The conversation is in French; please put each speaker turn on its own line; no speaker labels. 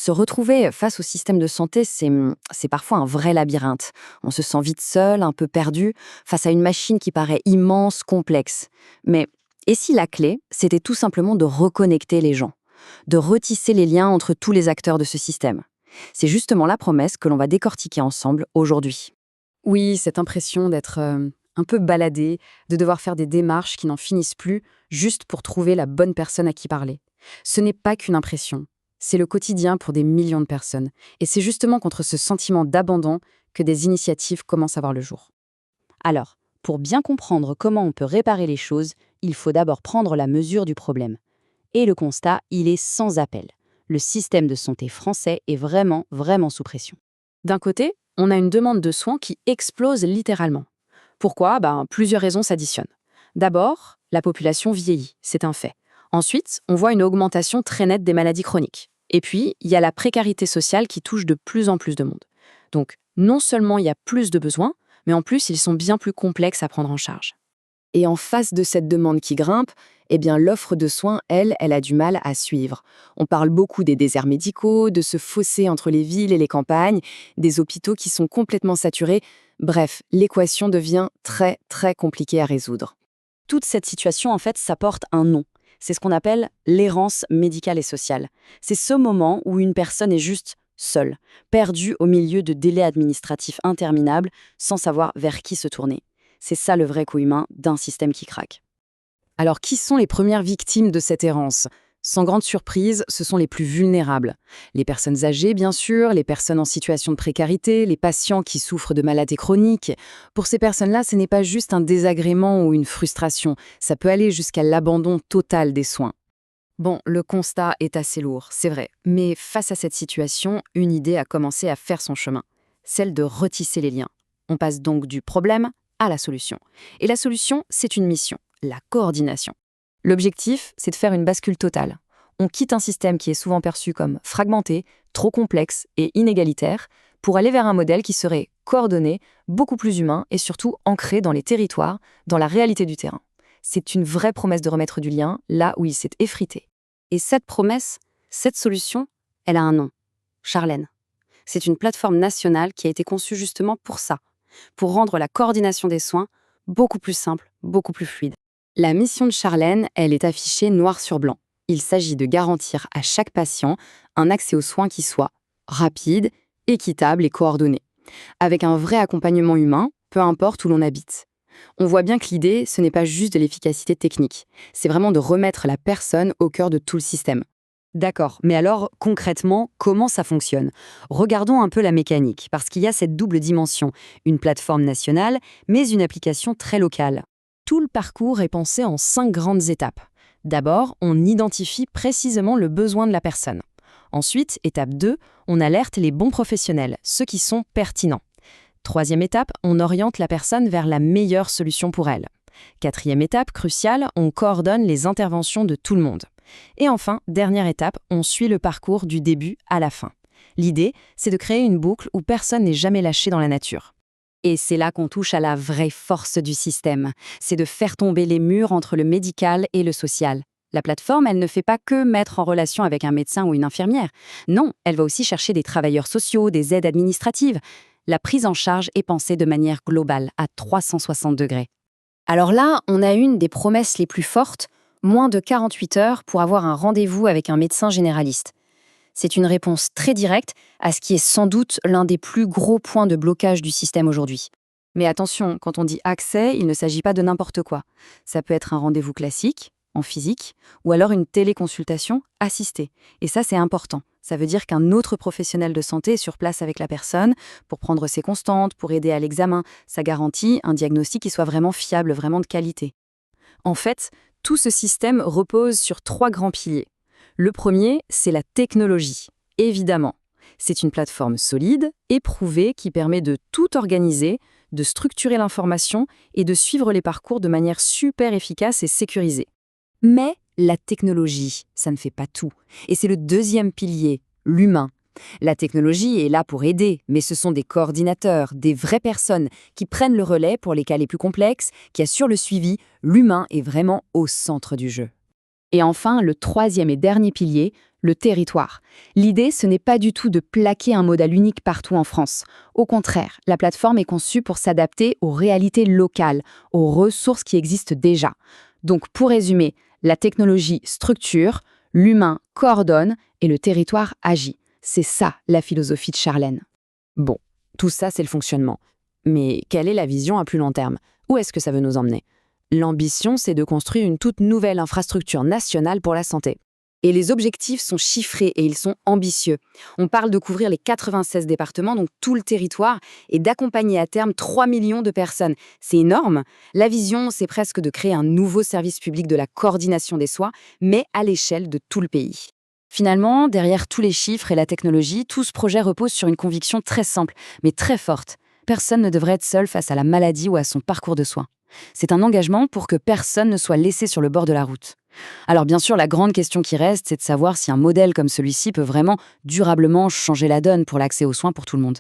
Se retrouver face au système de santé, c'est parfois un vrai labyrinthe. On se sent vite seul, un peu perdu, face à une machine qui paraît immense, complexe. Mais et si la clé, c'était tout simplement de reconnecter les gens, de retisser les liens entre tous les acteurs de ce système? C'est justement la promesse que l'on va décortiquer ensemble aujourd'hui.
Oui, cette impression d'être un peu baladé, de devoir faire des démarches qui n'en finissent plus, juste pour trouver la bonne personne à qui parler. Ce n'est pas qu'une impression, c'est le quotidien pour des millions de personnes. Et c'est justement contre ce sentiment d'abandon que des initiatives commencent à voir le jour.
Alors, pour bien comprendre comment on peut réparer les choses, il faut d'abord prendre la mesure du problème. Et le constat, il est sans appel. Le système de santé français est vraiment, vraiment sous pression.
D'un côté, on a une demande de soins qui explose littéralement. Pourquoi? Plusieurs raisons s'additionnent. D'abord, la population vieillit, c'est un fait. Ensuite, on voit une augmentation très nette des maladies chroniques. Et puis, il y a la précarité sociale qui touche de plus en plus de monde. Donc, non seulement il y a plus de besoins, mais en plus, ils sont bien plus complexes à prendre en charge.
Et en face de cette demande qui grimpe, eh bien l'offre de soins, elle a du mal à suivre. On parle beaucoup des déserts médicaux, de ce fossé entre les villes et les campagnes, des hôpitaux qui sont complètement saturés. Bref, l'équation devient très, très compliquée à résoudre. Toute cette situation, en fait, ça porte un nom. C'est ce qu'on appelle l'errance médicale et sociale. C'est ce moment où une personne est juste seule, perdue au milieu de délais administratifs interminables, sans savoir vers qui se tourner. C'est ça le vrai coût humain d'un système qui craque.
Alors, qui sont les premières victimes de cette errance? Sans grande surprise, ce sont les plus vulnérables. Les personnes âgées, bien sûr, les personnes en situation de précarité, les patients qui souffrent de maladies chroniques. Pour ces personnes-là, ce n'est pas juste un désagrément ou une frustration, ça peut aller jusqu'à l'abandon total des soins. Bon, le constat est assez lourd, c'est vrai. Mais face à cette situation, une idée a commencé à faire son chemin. Celle de retisser les liens. On passe donc du problème à la solution. Et la solution, c'est une mission, la coordination. L'objectif, c'est de faire une bascule totale. On quitte un système qui est souvent perçu comme fragmenté, trop complexe et inégalitaire, pour aller vers un modèle qui serait coordonné, beaucoup plus humain et surtout ancré dans les territoires, dans la réalité du terrain. C'est une vraie promesse de remettre du lien là où il s'est effrité. Et cette promesse, cette solution, elle a un nom, Charlène. C'est une plateforme nationale qui a été conçue justement pour ça, pour rendre la coordination des soins beaucoup plus simple, beaucoup plus fluide. La mission de Charlène, elle est affichée noir sur blanc. Il s'agit de garantir à chaque patient un accès aux soins qui soit rapide, équitable et coordonné, avec un vrai accompagnement humain, peu importe où l'on habite. On voit bien que l'idée, ce n'est pas juste de l'efficacité technique, c'est vraiment de remettre la personne au cœur de tout le système.
D'accord, mais alors concrètement, comment ça fonctionne? Regardons un peu la mécanique, parce qu'il y a cette double dimension, une plateforme nationale, mais une application très locale. Tout le parcours est pensé en 5 grandes étapes. D'abord, on identifie précisément le besoin de la personne. Ensuite, étape 2, on alerte les bons professionnels, ceux qui sont pertinents. Troisième étape, on oriente la personne vers la meilleure solution pour elle. Quatrième étape, cruciale, on coordonne les interventions de tout le monde. Et enfin, dernière étape, on suit le parcours du début à la fin. L'idée, c'est de créer une boucle où personne n'est jamais lâché dans la nature. Et c'est là qu'on touche à la vraie force du système. C'est de faire tomber les murs entre le médical et le social. La plateforme, elle ne fait pas que mettre en relation avec un médecin ou une infirmière. Non, elle va aussi chercher des travailleurs sociaux, des aides administratives. La prise en charge est pensée de manière globale, à 360 degrés. Alors là, on a une des promesses les plus fortes, moins de 48 heures pour avoir un rendez-vous avec un médecin généraliste. C'est une réponse très directe à ce qui est sans doute l'un des plus gros points de blocage du système aujourd'hui.
Mais attention, quand on dit accès, il ne s'agit pas de n'importe quoi. Ça peut être un rendez-vous classique, en physique, ou alors une téléconsultation assistée. Et ça, c'est important. Ça veut dire qu'un autre professionnel de santé est sur place avec la personne pour prendre ses constantes, pour aider à l'examen. Ça garantit un diagnostic qui soit vraiment fiable, vraiment de qualité. En fait, tout ce système repose sur 3 grands piliers. Le premier, c'est la technologie, évidemment. C'est une plateforme solide, éprouvée, qui permet de tout organiser, de structurer l'information et de suivre les parcours de manière super efficace et sécurisée. Mais la technologie, ça ne fait pas tout. Et c'est le deuxième pilier, l'humain. La technologie est là pour aider, mais ce sont des coordinateurs, des vraies personnes qui prennent le relais pour les cas les plus complexes, qui assurent le suivi. L'humain est vraiment au centre du jeu. Et enfin, le troisième et dernier pilier, le territoire. L'idée, ce n'est pas du tout de plaquer un modèle unique partout en France. Au contraire, la plateforme est conçue pour s'adapter aux réalités locales, aux ressources qui existent déjà. Donc, pour résumer, la technologie structure, l'humain coordonne et le territoire agit. C'est ça, la philosophie de Charlène.
Bon, tout ça, c'est le fonctionnement. Mais quelle est la vision à plus long terme? Où est-ce que ça veut nous emmener? L'ambition, c'est de construire une toute nouvelle infrastructure nationale pour la santé.
Et les objectifs sont chiffrés et ils sont ambitieux. On parle de couvrir les 96 départements, donc tout le territoire, et d'accompagner à terme 3 millions de personnes. C'est énorme. La vision, c'est presque de créer un nouveau service public de la coordination des soins, mais à l'échelle de tout le pays. Finalement, derrière tous les chiffres et la technologie, tout ce projet repose sur une conviction très simple, mais très forte. Personne ne devrait être seul face à la maladie ou à son parcours de soins. C'est un engagement pour que personne ne soit laissé sur le bord de la route. Alors bien sûr, la grande question qui reste, c'est de savoir si un modèle comme celui-ci peut vraiment durablement changer la donne pour l'accès aux soins pour tout le monde.